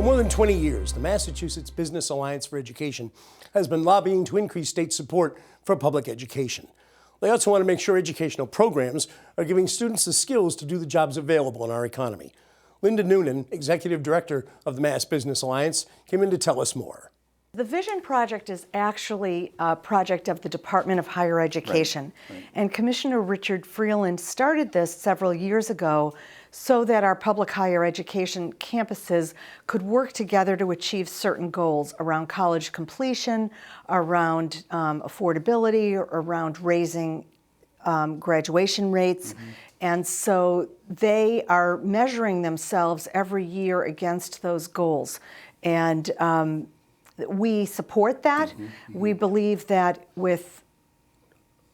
For more than 20 years, the Massachusetts Business Alliance for Education has been lobbying to increase state support for public education. They also want to make sure educational programs are giving students the skills to do the jobs available in our economy. Linda Noonan, Executive Director of the Mass Business Alliance, came in to tell us more. The Vision Project is actually a project of the Department of Higher Education. Right. And Commissioner Richard Freeland started this several years ago so that our public higher education campuses could work together to achieve certain goals around college completion, around affordability, around raising graduation rates. Mm-hmm. And so they are measuring themselves every year against those goals. And we support that. Mm-hmm, mm-hmm. We believe that with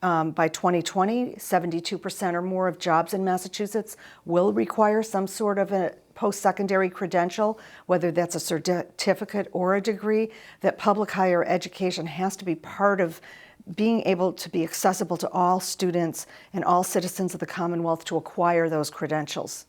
by 2020, 72% or more of jobs in Massachusetts will require some sort of a post-secondary credential, whether that's a certificate or a degree, that public higher education has to be part of being able to be accessible to all students and all citizens of the Commonwealth to acquire those credentials.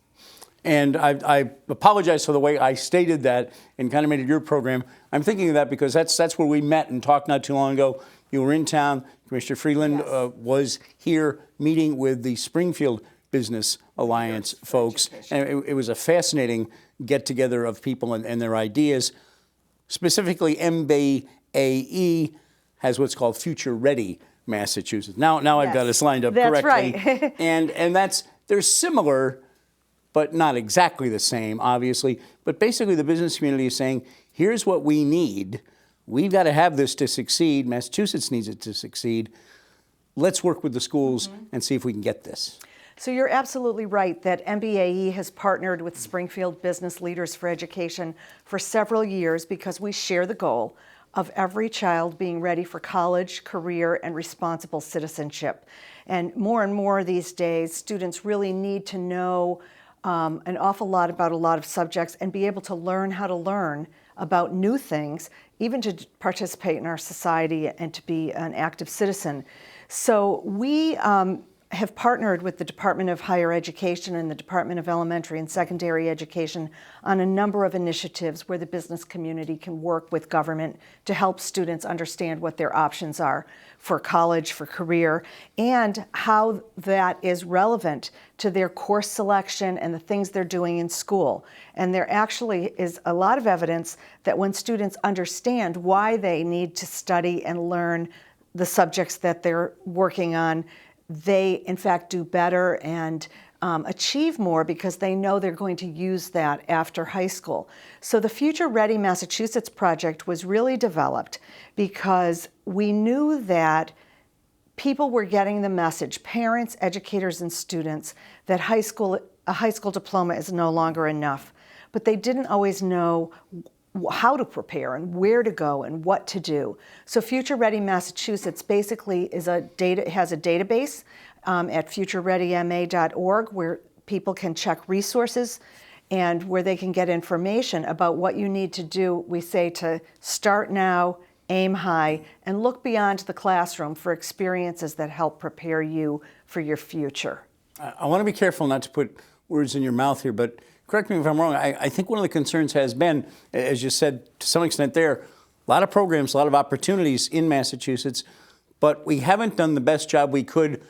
And I apologize for the way I stated that and kind of made it your program. I'm thinking of that because that's where we met and talked not too long ago. You were in town. Commissioner Freeland yes. Was here meeting with the Springfield Business Alliance folks. And it was a fascinating get-together of people and their ideas. Specifically, MBAE has what's called Future Ready Massachusetts. Now yes. I've got this lined up that's correctly. Right. and they're similar, but not exactly the same, obviously. But basically, the business community is saying, here's what we need. We've got to have this to succeed. Massachusetts needs it to succeed. Let's work with the schools mm-hmm. and see if we can get this. So you're absolutely right that MBAE has partnered with Springfield Business Leaders for Education for several years because we share the goal of every child being ready for college, career, and responsible citizenship. And more these days, students really need to know an awful lot about a lot of subjects and be able to learn how to learn about new things, even to participate in our society and to be an active citizen. So we have partnered with the Department of Higher Education and the Department of Elementary and Secondary Education on a number of initiatives where the business community can work with government to help students understand what their options are for college, for career, and how that is relevant to their course selection and the things they're doing in school. And there actually is a lot of evidence that when students understand why they need to study and learn the subjects that they're working on, they in fact do better and achieve more because they know they're going to use that after high school. So the Future Ready Massachusetts project was really developed because we knew that people were getting the message, parents, educators, and students, that a high school diploma is no longer enough. But they didn't always know how to prepare and where to go and what to do. So Future Ready Massachusetts basically has a database at futurereadyma.org where people can check resources and where they can get information about what you need to do. We say to start now, aim high, and look beyond the classroom for experiences that help prepare you for your future. I want to be careful not to put words in your mouth here, but correct me if I'm wrong, I think one of the concerns has been, as you said, to some extent there, a lot of programs, a lot of opportunities in Massachusetts, but we haven't done the best job we could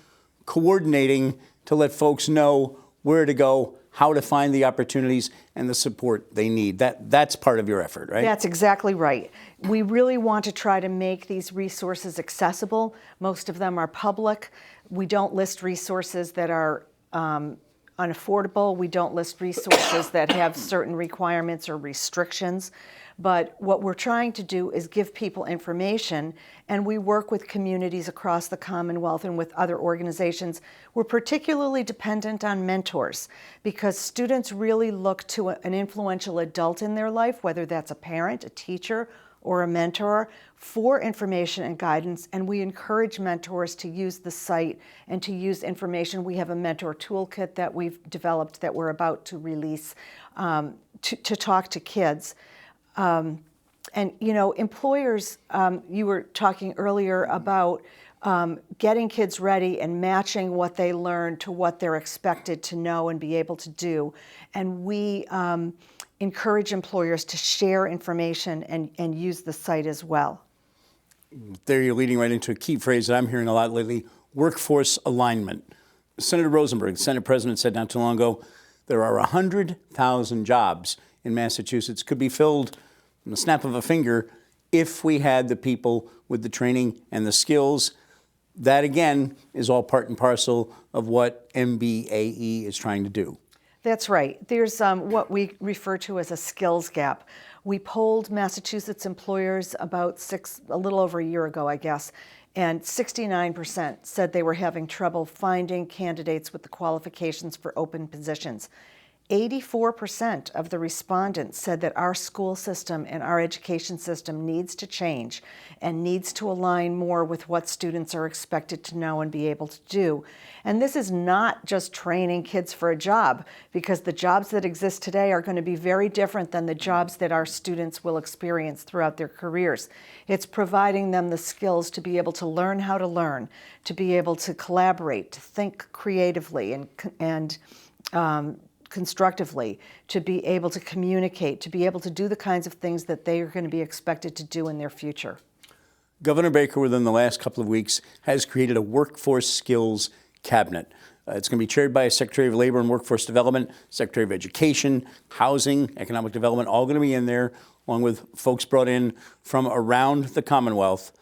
coordinating to let folks know where to go, how to find the opportunities and the support they need. That's part of your effort, right? That's exactly right. We really want to try to make these resources accessible. Most of them are public. We don't list resources that are unaffordable. We don't list resources that have certain requirements or restrictions. But what we're trying to do is give people information, and we work with communities across the Commonwealth and with other organizations. We're particularly dependent on mentors because students really look to an influential adult in their life, whether that's a parent, a teacher, or a mentor, for information and guidance, and we encourage mentors to use the site and to use information. We have a mentor toolkit that we've developed that we're about to release to talk to kids. And you know, employers, you were talking earlier about getting kids ready and matching what they learn to what they're expected to know and be able to do. And we encourage employers to share information and use the site as well. There you're leading right into a key phrase that I'm hearing a lot lately, workforce alignment. Senator Rosenberg, the Senate President, said not too long ago, there are 100,000 jobs in Massachusetts could be filled in the snap of a finger if we had the people with the training and the skills. That, again, is all part and parcel of what MBAE is trying to do. That's right. There's what we refer to as a skills gap. We polled Massachusetts employers about a little over a year ago, I guess, and 69% said they were having trouble finding candidates with the qualifications for open positions. 84% of the respondents said that our school system and our education system needs to change and needs to align more with what students are expected to know and be able to do. And this is not just training kids for a job, because the jobs that exist today are going to be very different than the jobs that our students will experience throughout their careers. It's providing them the skills to be able to learn how to learn, to be able to collaborate, to think creatively and constructively, to be able to communicate, to be able to do the kinds of things that they are going to be expected to do in their future. Governor Baker, within the last couple of weeks, has created a workforce skills cabinet. It's going to be chaired by a Secretary of Labor and Workforce Development, Secretary of Education, Housing, Economic Development, all going to be in there, along with folks brought in from around the Commonwealth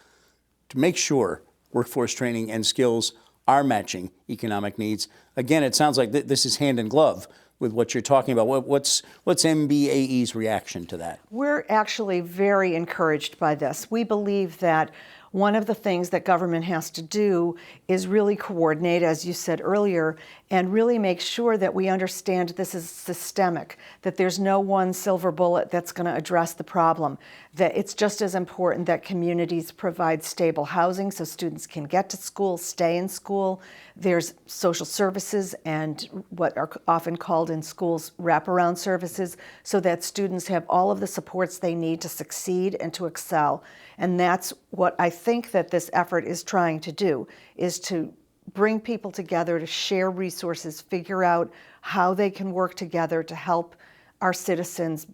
to make sure workforce training and skills are matching economic needs. Again, it sounds like this is hand in glove with what you're talking about. What's MBAE's reaction to that? We're actually very encouraged by this. We believe that one of the things that government has to do is really coordinate, as you said earlier, and really make sure that we understand this is systemic, that there's no one silver bullet that's going to address the problem, that it's just as important that communities provide stable housing so students can get to school, stay in school. There's social services and what are often called in schools wraparound services, so that students have all of the supports they need to succeed and to excel. And that's what I think that this effort is trying to do, is to bring people together to share resources, figure out how they can work together to help our citizens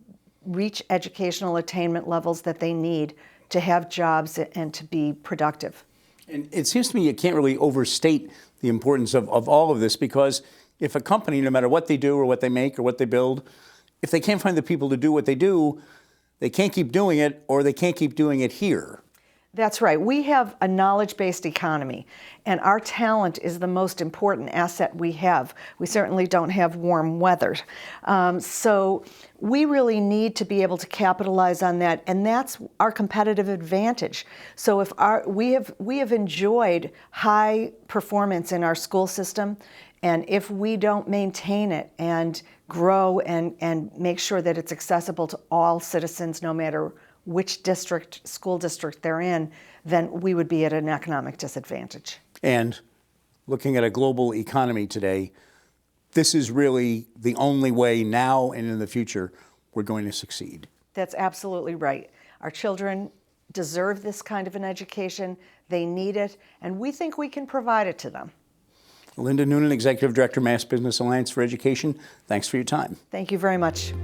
reach educational attainment levels that they need to have jobs and to be productive. And it seems to me you can't really overstate the importance of all of this, because if a company, no matter what they do or what they make or what they build, if they can't find the people to do what they do, they can't keep doing it, or they can't keep doing it here. That's right. We have a knowledge-based economy, and our talent is the most important asset we have. We certainly don't have warm weather. So we really need to be able to capitalize on that, and that's our competitive advantage. So if we have enjoyed high performance in our school system, and if we don't maintain it and grow and make sure that it's accessible to all citizens, no matter which school district they're in, then we would be at an economic disadvantage. And looking at a global economy today, this is really the only way now and in the future we're going to succeed. That's absolutely right. Our children deserve this kind of an education. They need it, and we think we can provide it to them. Linda Noonan, Executive Director, Mass Business Alliance for Education, thanks for your time. Thank you very much.